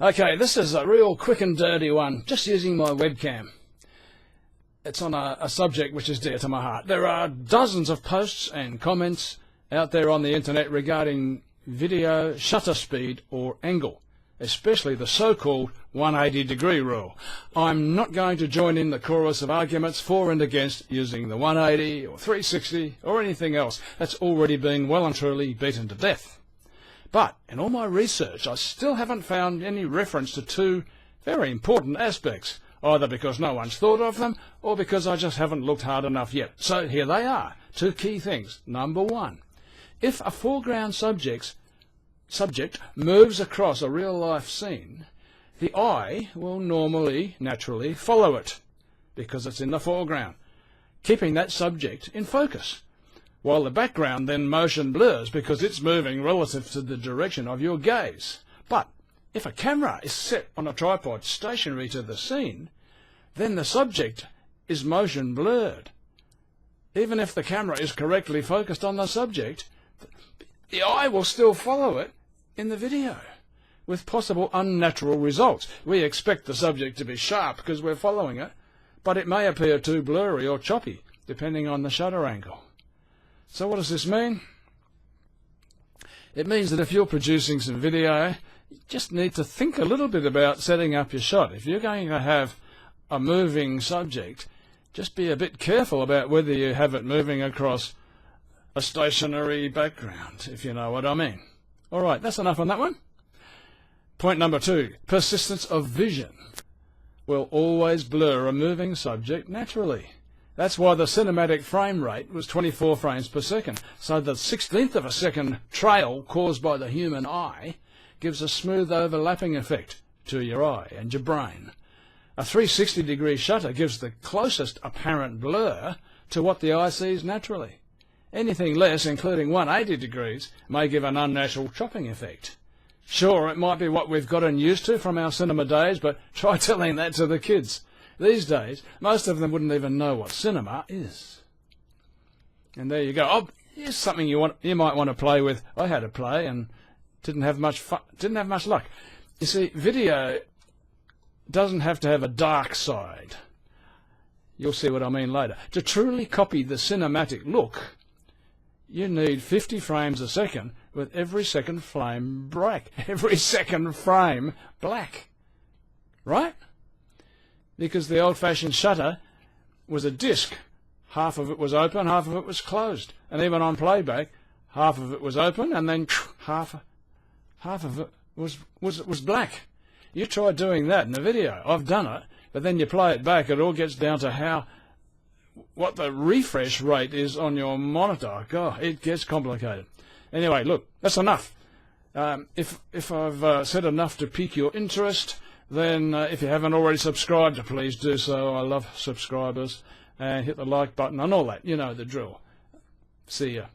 Okay, this is a real quick and dirty one, just using my webcam. It's on a subject which is dear to my heart. There are dozens of posts and comments out there on the internet regarding video shutter speed or angle, especially the so-called 180-degree rule. I'm not going to join in the chorus of arguments for and against using the 180 or 360 or anything else that's already been well and truly beaten to death. But in all my research, I still haven't found any reference to two very important aspects, either because no one's thought of them or because I just haven't looked hard enough yet. So here they are, two key things. Number one, if a foreground subject moves across a real-life scene, the eye will naturally follow it because it's in the foreground, keeping that subject in focus, while the background then motion blurs because it's moving relative to the direction of your gaze. But if a camera is set on a tripod stationary to the scene, then the subject is motion blurred. Even if the camera is correctly focused on the subject, the eye will still follow it in the video, with possible unnatural results. We expect the subject to be sharp because we're following it, but it may appear too blurry or choppy, depending on the shutter angle. So what does this mean? It means that if you're producing some video, you just need to think a little bit about setting up your shot. If you're going to have a moving subject, just be a bit careful about whether you have it moving across a stationary background, if you know what I mean. All right, that's enough on that one. Point number two, persistence of vision will always blur a moving subject naturally. That's why the cinematic frame rate was 24 frames per second, so the 16th of a second trail caused by the human eye gives a smooth overlapping effect to your eye and your brain. A 360-degree shutter gives the closest apparent blur to what the eye sees naturally. Anything less, including 180 degrees, may give an unnatural chopping effect. Sure, it might be what we've gotten used to from our cinema days, but try telling that to the kids. These days, most of them wouldn't even know what cinema is. And there you go. Oh, here's something you might want to play with. I had a play and didn't have much luck. You see, video doesn't have to have a dark side. You'll see what I mean later. To truly copy the cinematic look, you need 50 frames a second with every second frame black. Every second frame black. Right? Because the old-fashioned shutter was a disc. Half of it was open, half of it was closed. And even on playback, half of it was open and then half of it was black. You try doing that in the video. I've done it, but then you play it back, it all gets down to what the refresh rate is on your monitor. God, it gets complicated. Anyway, look, that's enough. If I've said enough to pique your interest, then if you haven't already subscribed, please do so. I love subscribers. And hit the like button and all that. You know the drill. See ya.